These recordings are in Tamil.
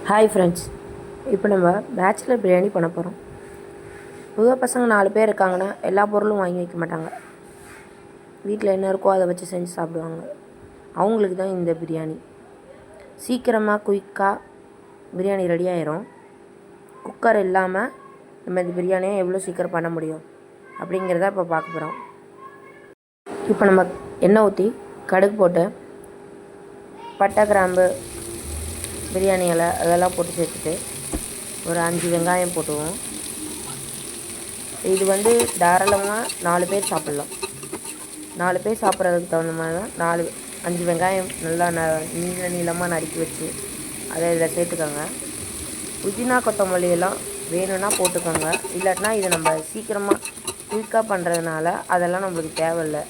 ஹாய் ஃப்ரெண்ட்ஸ், இப்போ நம்ம பேச்சுலர் பிரியாணி பண்ண போகிறோம். பொதுவாக பசங்க 4 பேர் இருக்காங்கன்னா எல்லா பொருளும் வாங்கி வைக்க மாட்டாங்க. வீட்டில் என்ன இருக்கோ அதை வச்சு செஞ்சு சாப்பிடுவாங்க. அவங்களுக்கு தான் இந்த பிரியாணி. சீக்கிரமாக குயிக்காக பிரியாணி ரெடி ஆயிரும். குக்கர் இல்லாமல் நம்ம இந்த பிரியாணியை எவ்வளோ சீக்கிரம் பண்ண முடியும் அப்படிங்கிறத இப்போ பார்க்க போகிறோம். இப்போ நம்ம எண்ணெய் ஊற்றி கடுகு போட்டு பட்டை, கிராம்பு, பிரியாணி இலை அதெல்லாம் போட்டு சேர்த்துட்டு ஒரு 5 வெங்காயம் போட்டுவோம். இது தாராளமாக 4 பேர் சாப்பிட்லாம். 4 பேர் சாப்பிட்றதுக்கு தகுந்த மாதிரி தான் 5 வெங்காயம் நல்லா நீளமாக நறுக்கி வச்சு அதை இதில் சேர்த்துக்கோங்க. புதினா, கொத்தமல்லி எல்லாம் வேணும்னா போட்டுக்கோங்க. இல்லாட்டினா இதை நம்ம சீக்கிரமாக குயிக்காக பண்ணுறதுனால அதெல்லாம் நம்மளுக்கு தேவையில்லை.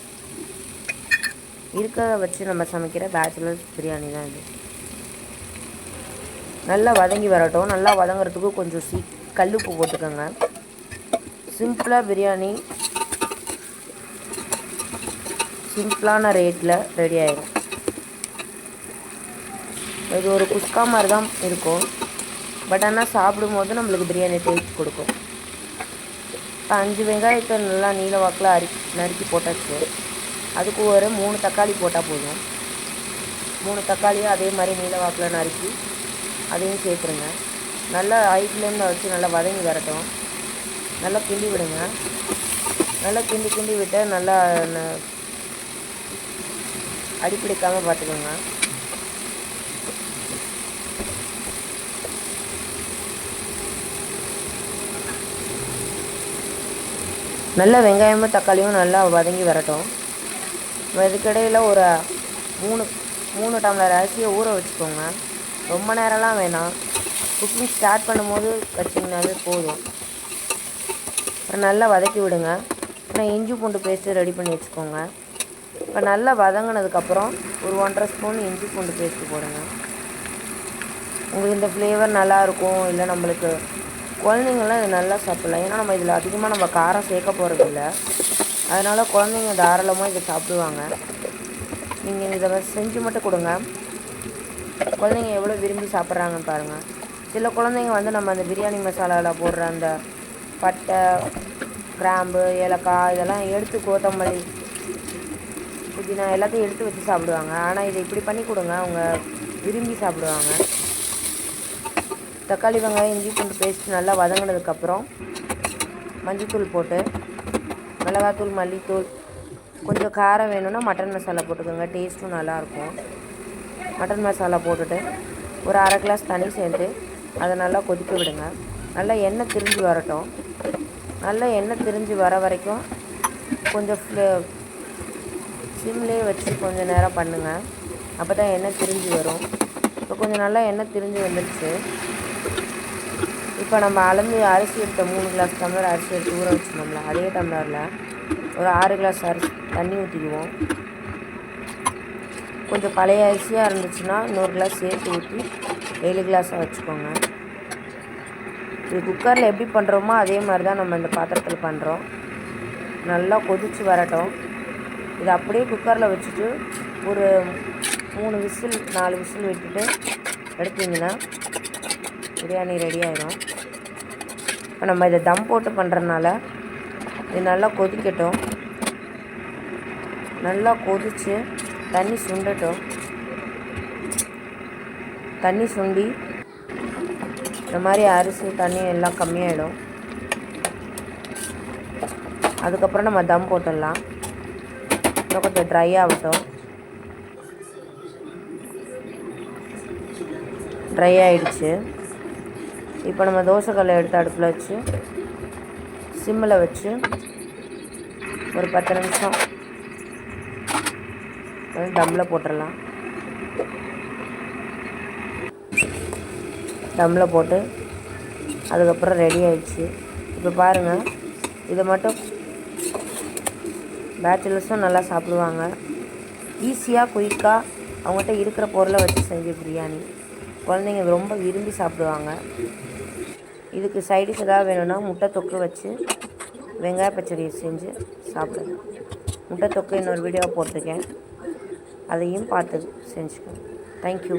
இருக்கிறத வச்சு நம்ம சமைக்கிற பேச்சுலர்ஸ் பிரியாணி தான் இது. நல்லா வதங்கி வரட்டும். நல்லா வதங்கிறதுக்கு கொஞ்சம் கல்லுப்பு போட்டுக்கோங்க. சிம்பிளாக பிரியாணி சிம்பிளான ரேட்டில் ரெடி ஆகிடும். இது ஒரு குஸ்கா மாதிரி தான் இருக்கும். பட் ஆனால் சாப்பிடும்போது நம்மளுக்கு பிரியாணி டேஸ்ட் கொடுக்கும். 5 வெங்காயத்தை நல்லா நீல வாக்கில் நறுக்கி போட்டாச்சு. அதுக்கு ஒரு 3 தக்காளி போட்டால் போதும். 3 தக்காளியும் அதே மாதிரி நீல வாக்கில் நறுக்கி அதையும் சேர்த்துருங்க. நல்லா ஹை ஃப்ளேமில் வச்சு நல்லா வதங்கி வரட்டும். நல்லா கிண்டி விடுங்க. நல்லா கிண்டி விட்டு நல்லா அடிப்பிடிக்காமல் பார்த்துக்கோங்க. நல்லா வெங்காயமும் தக்காளியும் நல்லா வதங்கி வரட்டும். இதுக்கிடையில் ஒரு 3 டம்ளர் அரிசியை ஊற வச்சுக்கோங்க. ரொம்ப நேரம்லாம் வேணாம். குக்கிங் ஸ்டார்ட் பண்ணும்போது வச்சிங்கனாலே போதும். அப்புறம் நல்லா வதக்கி விடுங்க. அப்புறம் இஞ்சி பூண்டு பேஸ்ட்டு ரெடி பண்ணி வச்சுக்கோங்க. இப்போ நல்லா வதங்கினதுக்கப்புறம் ஒரு 1.5 ஸ்பூன் இஞ்சி பூண்டு பேஸ்ட்டு போடுங்க. உங்களுக்கு இந்த ஃப்ளேவர் நல்லாயிருக்கும். இல்லை நம்மளுக்கு குழந்தைங்களாம் இது நல்லா சாப்பிட்லாம். ஏன்னா நம்ம இதில் அதிகமாக நம்ம காரம் சேர்க்க போகிறதில்ல. அதனால் குழந்தைங்க தாராளமாக இதை சாப்பிடுவாங்க. நீங்கள் இதை செஞ்சு மட்டும் கொடுங்க. குழந்தைங்க எவ்வளோ விரும்பி சாப்பிட்றாங்கன்னு பாருங்கள். சில குழந்தைங்க நம்ம அந்த பிரியாணி மசாலாவில் போடுற அந்த பட்டை, கிராம்பு, ஏலக்காய் இதெல்லாம் எடுத்து, கொத்தமல்லி, புதினா எல்லாத்தையும் எடுத்து வச்சு சாப்பிடுவாங்க. ஆனால் இதை இப்படி பண்ணி கொடுங்க, அவங்க விரும்பி சாப்பிடுவாங்க. தக்காளி, வெங்காயம், இஞ்சி பூண்டு பேஸ்ட் நல்லா வதங்கினதுக்கப்புறம் மஞ்சள்தூள் போட்டு, மிளகாத்தூள், மல்லித்தூள், கொஞ்சம் காரம் வேணும்னா மட்டன் மசாலா போட்டுக்கோங்க. டேஸ்ட்டும் நல்லாயிருக்கும். மட்டன் மசாலா போட்டுட்டு ஒரு 1/2 கிளாஸ் தண்ணி சேர்த்து அதை நல்லா கொதிக்க விடுங்க. நல்லா எண்ணெய் திரிஞ்சு வரட்டும். நல்லா எண்ணெய் திரிஞ்சு வர வரைக்கும் கொஞ்சம் சிம்லேயே வச்சு கொஞ்சம் நேரம் பண்ணுங்கள். அப்போ தான் எண்ணெய் திரிஞ்சு வரும். இப்போ கொஞ்சம் நல்லா எண்ணெய் திரிஞ்சு வந்துடுச்சு. இப்போ நம்ம அளந்து அரிசி எடுத்த 3 கிளாஸ் டம்ளர் அரிசி எடுத்து ஊற வச்சுருந்தோம்ல, அதே டம்ளரில் ஒரு 6 கிளாஸ் தண்ணி ஊற்றிக்குவோம். கொஞ்சம் பழைய அரிசியாக இருந்துச்சுன்னா இன்னொரு கிளாஸ் சேர்த்து ஊற்றி 7 கிளாஸாக வச்சுக்கோங்க. இது குக்கரில் எப்படி பண்ணுறோமோ அதே மாதிரி தான் நம்ம இந்த பாத்திரத்தில் பண்ணுறோம். நல்லா கொதித்து வரட்டும். இது அப்படியே குக்கரில் வச்சுட்டு ஒரு 3 விசில் 4 விசில் விட்டுட்டு எடுத்திங்கன்னா பிரியாணி ரெடி ஆகிடும். இப்போ நம்ம இதை தம் போட்டு பண்ணுறதுனால இது நல்லா கொதிக்கட்டும். நல்லா கொதித்து தண்ணி சுண்டட்டும். தண்ணி சுண்டி இந்த மாதிரி அரிசி தண்ணி எல்லாம் கம்மியாயிடும். அதுக்கப்புறம் நம்ம தம் போட்டுடலாம். இன்னும் கொஞ்சம் ட்ரை ஆகட்டும். ட்ரை ஆகிடுச்சு. இப்போ நம்ம தோசைக்கல்லை எடுத்து அடுப்பில் வச்சு சிம்மில் வச்சு ஒரு 10 நிமிஷம் தம்மில் போட்டுடலாம். தம்மில் போட்டு அதுக்கப்புறம் ரெடி ஆகிடுச்சு. இப்போ பாருங்கள், இதை மட்டும் பேச்சுலர்ஸும் நல்லா சாப்பிடுவாங்க. ஈஸியாக குயிக்காக அவங்ககிட்ட இருக்கிற பொருளை வச்சு செஞ்ச பிரியாணி குழந்தைங்க ரொம்ப விரும்பி சாப்பிடுவாங்க. இதுக்கு சைடிஷ் ஏதாவது வேணும்னா முட்டை தொக்கு வச்சு வெங்காய பச்சடி செஞ்சு சாப்பிடுங்க. முட்டை தொக்கு இன்னொரு வீடியோ போட்டிருக்கேன், அதையும் பார்த்து செஞ்சுக்கோங்க. தேங்க்யூ.